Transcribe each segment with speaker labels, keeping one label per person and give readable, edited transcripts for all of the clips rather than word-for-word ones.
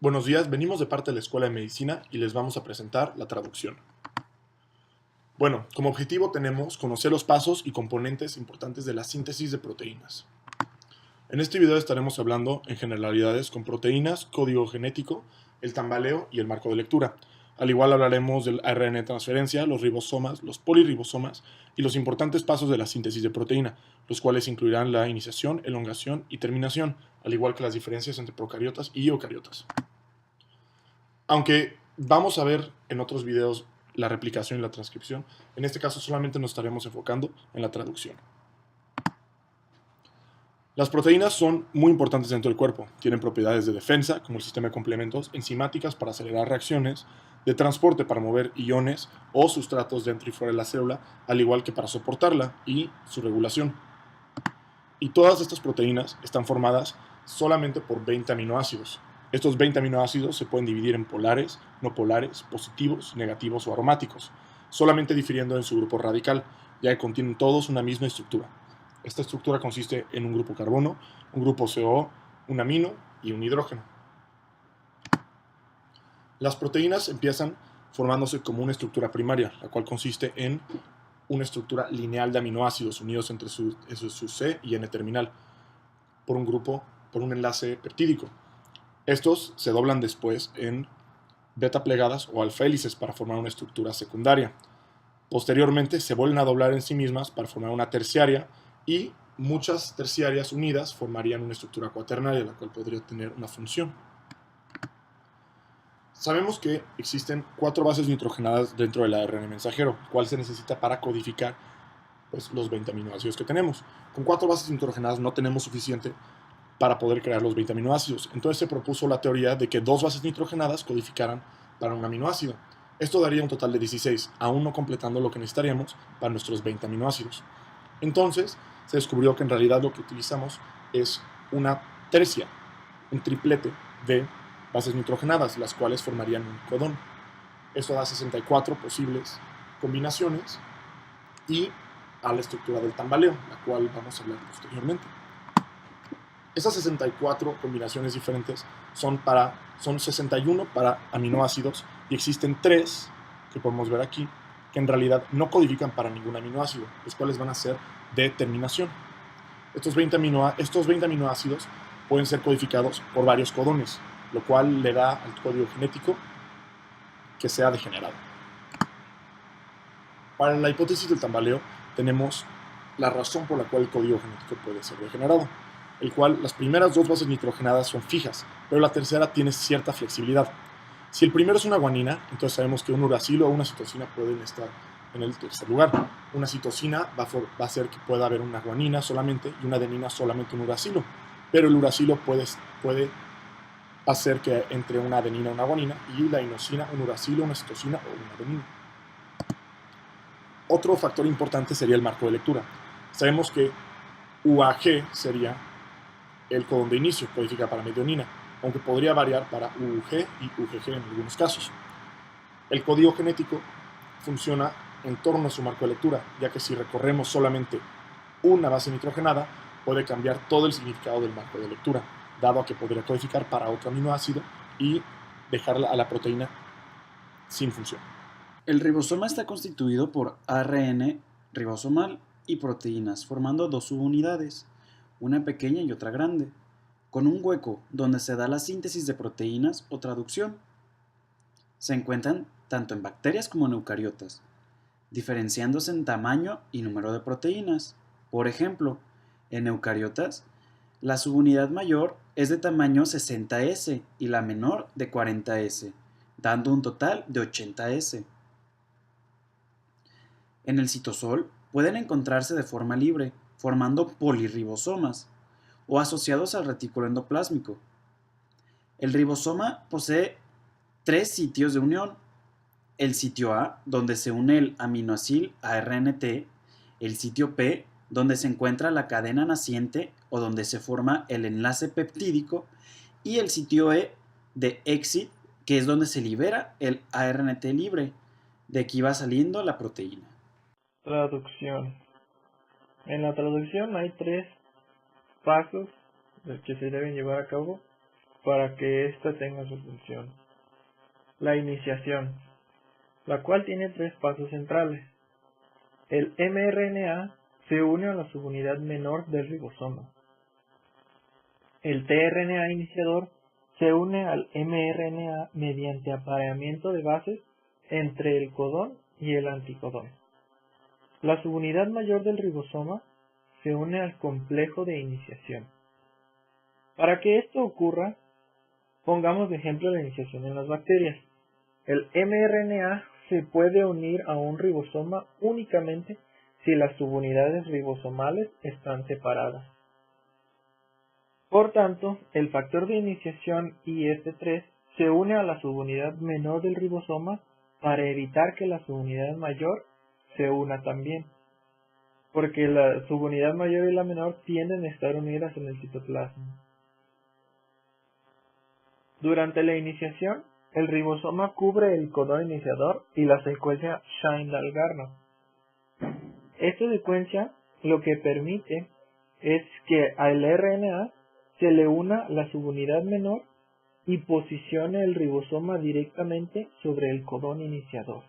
Speaker 1: Buenos días, venimos de parte de la Escuela de Medicina y les vamos a presentar la traducción. Bueno, como objetivo tenemos conocer los pasos y componentes importantes de la síntesis de proteínas. En este video estaremos hablando en generalidades con proteínas, código genético, el tambaleo y el marco de lectura. Al igual hablaremos del ARN de transferencia, los ribosomas, los poliribosomas y los importantes pasos de la síntesis de proteína, los cuales incluirán la iniciación, elongación y terminación, al igual que las diferencias entre procariotas y eucariotas. Aunque vamos a ver en otros videos la replicación y la transcripción, en este caso solamente nos estaremos enfocando en la traducción. Las proteínas son muy importantes dentro del cuerpo. Tienen propiedades de defensa, como el sistema de complementos, enzimáticas para acelerar reacciones, de transporte para mover iones o sustratos dentro y fuera de la célula, al igual que para soportarla y su regulación. Y todas estas proteínas están formadas solamente por 20 aminoácidos. Estos 20 aminoácidos se pueden dividir en polares, no polares, positivos, negativos o aromáticos, solamente difiriendo en su grupo radical, ya que contienen todos una misma estructura. Esta estructura consiste en un grupo carbono, un grupo COO, un amino y un hidrógeno. Las proteínas empiezan formándose como una estructura primaria, la cual consiste en una estructura lineal de aminoácidos unidos entre su C y N terminal por un enlace peptídico. Estos se doblan después en beta plegadas o alfa hélices para formar una estructura secundaria. Posteriormente se vuelven a doblar en sí mismas para formar una terciaria y muchas terciarias unidas formarían una estructura cuaternaria, la cual podría tener una función. Sabemos que existen 4 bases nitrogenadas dentro del ARN mensajero, cual se necesita para codificar los 20 aminoácidos que tenemos. Con 4 bases nitrogenadas no tenemos suficiente para poder crear los 20 aminoácidos. Entonces se propuso la teoría de que 2 bases nitrogenadas codificaran para un aminoácido. Esto daría un total de 16, aún no completando lo que necesitaríamos para nuestros 20 aminoácidos. Entonces se descubrió que en realidad lo que utilizamos es una tercia, un triplete de bases nitrogenadas, las cuales formarían un codón. Esto da 64 posibles combinaciones y a la estructura del tambaleo, la cual vamos a hablar posteriormente. Esas 64 combinaciones diferentes son 61 para aminoácidos y existen 3 que podemos ver aquí que en realidad no codifican para ningún aminoácido, los cuales van a ser de terminación. Estos 20 aminoácidos pueden ser codificados por varios codones, lo cual le da al código genético que sea degenerado. Para la hipótesis del tambaleo tenemos la razón por la cual el código genético puede ser degenerado, el cual las primeras 2 bases nitrogenadas son fijas, pero la tercera tiene cierta flexibilidad. Si el primero es una guanina, entonces sabemos que un uracilo o una citosina pueden estar en el tercer lugar. Una citosina va a hacer que pueda haber una guanina solamente y una adenina solamente un uracilo, pero el uracilo puede hacer que entre una adenina y una guanina y la inosina un uracilo, una citosina o una adenina. Otro factor importante sería el marco de lectura. Sabemos que UAG sería el codón de inicio, codifica para medionina, aunque podría variar para UG y UGG en algunos casos. El código genético funciona en torno a su marco de lectura, ya que si recorremos solamente una base nitrogenada, puede cambiar todo el significado del marco de lectura, dado a que podría codificar para otro aminoácido y dejar a la proteína sin función.
Speaker 2: El ribosoma está constituido por ARN ribosomal y proteínas, formando 2 subunidades, una pequeña y otra grande, con un hueco donde se da la síntesis de proteínas o traducción. Se encuentran tanto en bacterias como en eucariotas, diferenciándose en tamaño y número de proteínas. Por ejemplo, en eucariotas, la subunidad mayor es de tamaño 60S y la menor de 40S, dando un total de 80S. En el citosol pueden encontrarse de forma libre, formando polirribosomas o asociados al retículo endoplásmico. El ribosoma posee 3 sitios de unión: el sitio A, donde se une el aminoácido ARNT; el sitio P, donde se encuentra la cadena naciente o donde se forma el enlace peptídico; y el sitio E de exit, que es donde se libera el ARNT libre. De aquí va saliendo la proteína.
Speaker 3: Traducción. En la traducción hay 3 pasos que se deben llevar a cabo para que ésta tenga su función. La iniciación, la cual tiene 3 pasos centrales. El mRNA se une a la subunidad menor del ribosoma. El tRNA iniciador se une al mRNA mediante apareamiento de bases entre el codón y el anticodón. La subunidad mayor del ribosoma se une al complejo de iniciación. Para que esto ocurra, pongamos de ejemplo la iniciación en las bacterias. El mRNA se puede unir a un ribosoma únicamente si las subunidades ribosomales están separadas. Por tanto, el factor de iniciación IF3 se une a la subunidad menor del ribosoma para evitar que la subunidad mayor se una también, porque la subunidad mayor y la menor tienden a estar unidas en el citoplasma. Durante la iniciación, el ribosoma cubre el codón iniciador y la secuencia Shine-Dalgarno. Esta secuencia lo que permite es que al RNA se le una la subunidad menor y posicione el ribosoma directamente sobre el codón iniciador.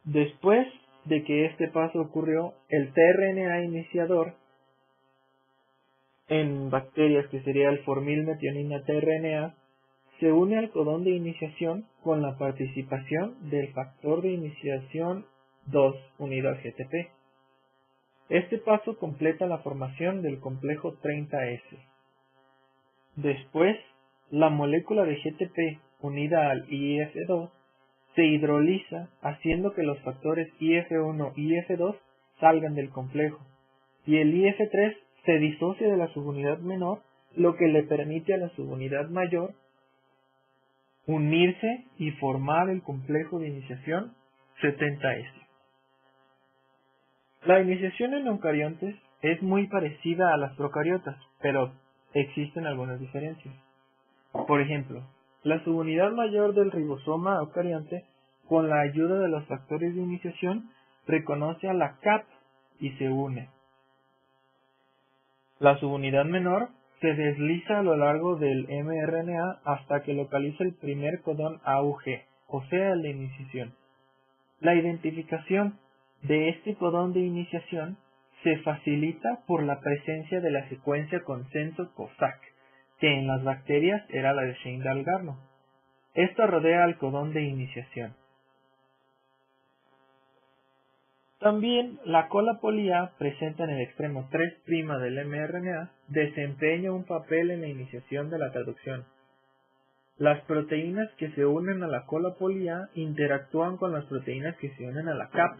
Speaker 3: Después de que este paso ocurrió, el tRNA iniciador en bacterias, que sería el formilmetionina tRNA, se une al codón de iniciación con la participación del factor de iniciación 2 unido al GTP. Este paso completa la formación del complejo 30S. Después, la molécula de GTP unida al IF2 se hidroliza, haciendo que los factores IF1 y IF2 salgan del complejo, y el IF3 se disocia de la subunidad menor, lo que le permite a la subunidad mayor unirse y formar el complejo de iniciación 70S. La iniciación en eucariontes es muy parecida a las procariotas, pero existen algunas diferencias. Por ejemplo, la subunidad mayor del ribosoma eucarionte, con la ayuda de los factores de iniciación, reconoce a la CAP y se une. La subunidad menor se desliza a lo largo del mRNA hasta que localiza el primer codón AUG, o sea, el de iniciación. La identificación de este codón de iniciación se facilita por la presencia de la secuencia consenso COSAC, que en las bacterias era la de Shine-Dalgarno. Esta rodea al codón de iniciación. También la cola poli A, presente en el extremo 3' del mRNA, desempeña un papel en la iniciación de la traducción. Las proteínas que se unen a la cola poli A interactúan con las proteínas que se unen a la CAP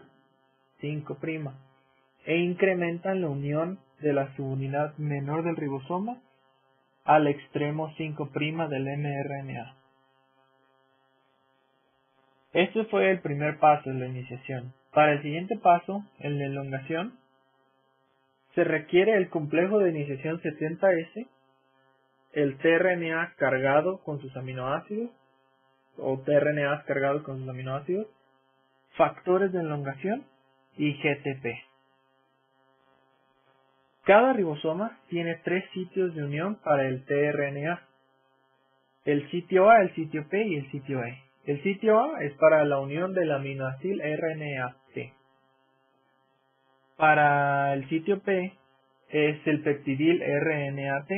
Speaker 3: 5' e incrementan la unión de la subunidad menor del ribosoma al extremo 5' del mRNA. Este fue el primer paso en la iniciación. Para el siguiente paso, en la elongación, se requiere el complejo de iniciación 70S, el tRNA cargado con sus aminoácidos, o tRNAs cargados con sus aminoácidos, factores de elongación y GTP. Cada ribosoma tiene 3 sitios de unión para el tRNA: el sitio A, el sitio P y el sitio E. El sitio A es para la unión del aminoácido RNAT. Para el sitio P es el peptidil RNAT.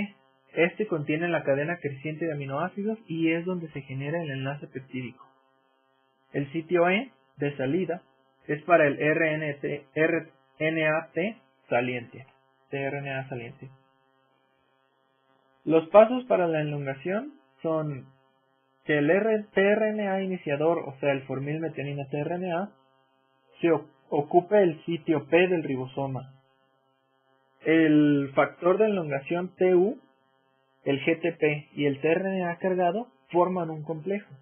Speaker 3: Este contiene la cadena creciente de aminoácidos y es donde se genera el enlace peptídico. El sitio E de salida es para el RNAT saliente, tRNA saliente. Los pasos para la elongación son que el tRNA iniciador, o sea el formilmetionina tRNA, se ocupe el sitio P del ribosoma. El factor de elongación TU, el GTP y el tRNA cargado forman un complejo.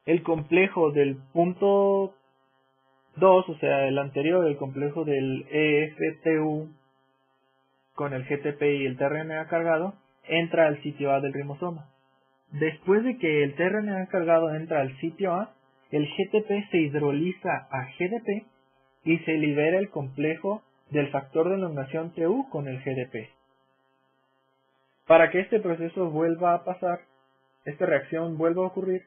Speaker 3: El complejo del punto 2, o sea el anterior, el complejo del EFTU con el GTP y el tRNA cargado, entra al sitio A del ribosoma. Después de que el tRNA cargado entra al sitio A, el GTP se hidroliza a GDP y se libera el complejo del factor de elongación TU con el GDP. Para que este proceso vuelva a pasar, esta reacción vuelva a ocurrir,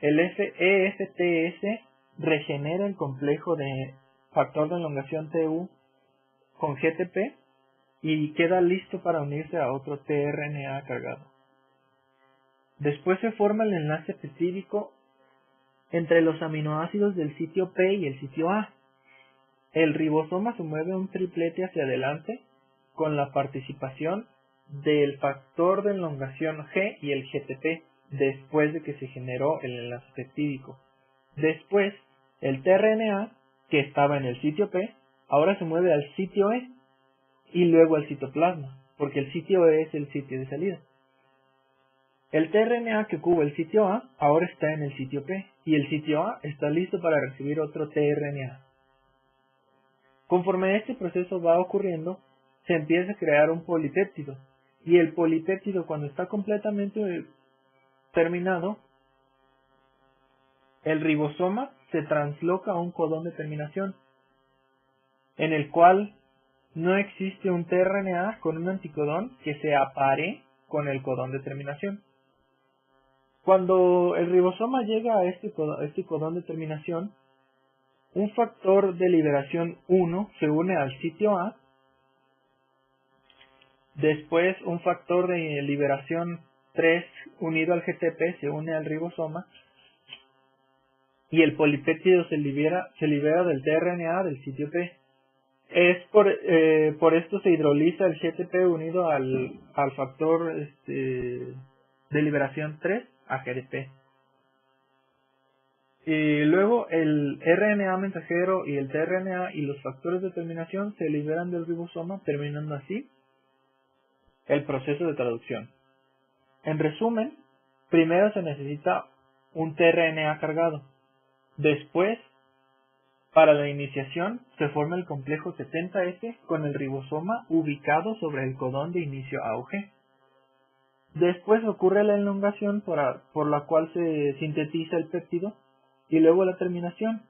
Speaker 3: el EFTS regenera el complejo de factor de elongación TU con GTP y queda listo para unirse a otro tRNA cargado. Después se forma el enlace peptídico entre los aminoácidos del sitio P y el sitio A. El ribosoma se mueve un triplete hacia adelante con la participación del factor de elongación G y el GTP después de que se generó el enlace peptídico. Después, el tRNA, que estaba en el sitio P, ahora se mueve al sitio E y luego al citoplasma, porque el sitio E es el sitio de salida. El tRNA que ocupa el sitio A ahora está en el sitio P y el sitio A está listo para recibir otro tRNA. Conforme este proceso va ocurriendo, se empieza a crear un polipéptido y el polipéptido, cuando está completamente terminado, el ribosoma se transloca a un codón de terminación, en el cual no existe un tRNA con un anticodón que se apare con el codón de terminación. Cuando el ribosoma llega a este codón de terminación, un factor de liberación 1 se une al sitio A, después un factor de liberación 3 unido al GTP se une al ribosoma y el polipéptido se libera del tRNA del sitio P. Por esto se hidroliza el GTP unido al factor de liberación 3 a GDP. Y luego el RNA mensajero y el tRNA y los factores de terminación se liberan del ribosoma, terminando así el proceso de traducción. En resumen, primero se necesita un tRNA cargado. Después, para la iniciación, se forma el complejo 70S con el ribosoma ubicado sobre el codón de inicio AUG. Después ocurre la elongación por la cual se sintetiza el péptido y luego la terminación,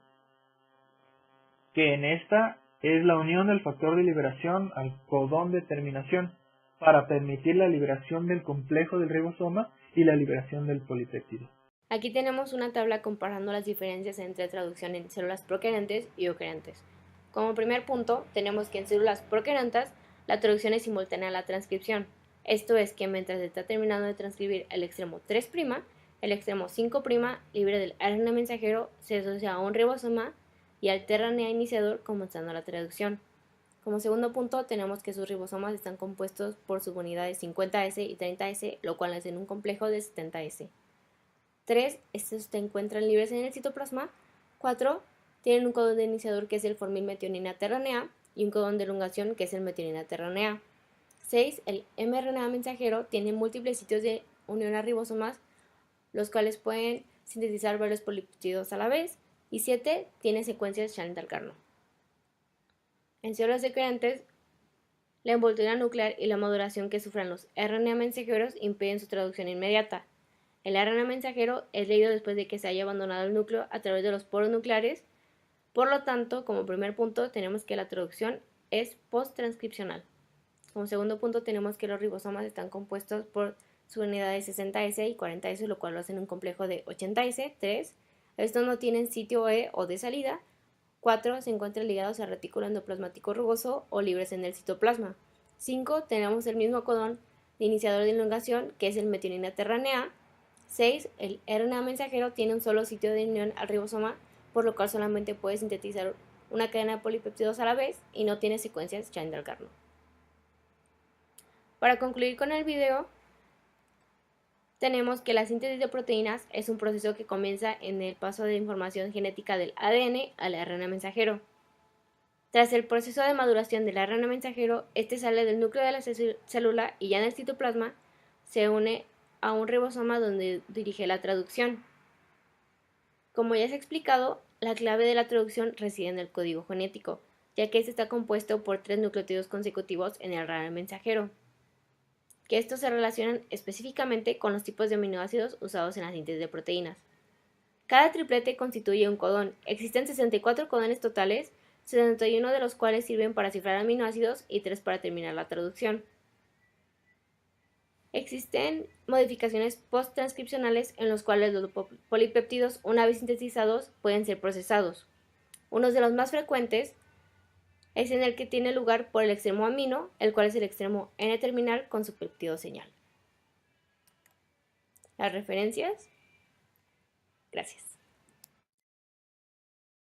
Speaker 3: que en esta es la unión del factor de liberación al codón de terminación para permitir la liberación del complejo del ribosoma y la liberación del polipéptido.
Speaker 4: Aquí tenemos una tabla comparando las diferencias entre traducción en células procariontes y eucariontes. Como primer punto, tenemos que en células procariontas la traducción es simultánea a la transcripción. Esto es que mientras se está terminando de transcribir el extremo 3', el extremo 5' libre del RNA mensajero se asocia a un ribosoma y al tRNA iniciador comenzando la traducción. Como segundo punto, tenemos que sus ribosomas están compuestos por subunidades 50S y 30S, lo cual hacen un complejo de 70S. 3. Estos se encuentran libres en el citoplasma. 4. Tienen un codón de iniciador que es el formilmetionina tRNA y un codón de elongación que es el metionina tRNA. 6. El mRNA mensajero tiene múltiples sitios de unión a ribosomas, los cuales pueden sintetizar varios polipéptidos a la vez. Y 7. Tiene secuencias Chantal-Carnot. En células eucariontes, la envoltura nuclear y la maduración que sufren los RNA mensajeros impiden su traducción inmediata. El RNA mensajero es leído después de que se haya abandonado el núcleo a través de los poros nucleares. Por lo tanto, como primer punto, tenemos que la traducción es post-transcripcional. Como segundo punto, tenemos que los ribosomas están compuestos por subunidades 60S y 40S, lo cual lo hacen un complejo de 80S. 3. Estos no tienen sitio E o de salida. 4. Se encuentran ligados al retículo endoplasmático rugoso o libres en el citoplasma. 5. Tenemos el mismo codón de iniciador de elongación, que es el metionina tRNA. 6. El RNA mensajero tiene un solo sitio de unión al ribosoma, por lo cual solamente puede sintetizar una cadena de polipéptidos a la vez y no tiene secuencias Chantal-Carnot. Para concluir con el video, tenemos que la síntesis de proteínas es un proceso que comienza en el paso de información genética del ADN al RNA mensajero. Tras el proceso de maduración del RNA mensajero, este sale del núcleo de la célula y ya en el citoplasma se une a un ribosoma donde dirige la traducción. Como ya se ha explicado, la clave de la traducción reside en el código genético, ya que este está compuesto por 3 nucleótidos consecutivos en el RNA mensajero, que estos se relacionan específicamente con los tipos de aminoácidos usados en la síntesis de proteínas. Cada triplete constituye un codón. Existen 64 codones totales, 71 de los cuales sirven para cifrar aminoácidos y 3 para terminar la traducción. Existen modificaciones post-transcripcionales en los cuales los polipéptidos, una vez sintetizados, pueden ser procesados. Uno de los más frecuentes es en el que tiene lugar por el extremo amino, el cual es el extremo N-terminal con su péptido señal. Las referencias. Gracias.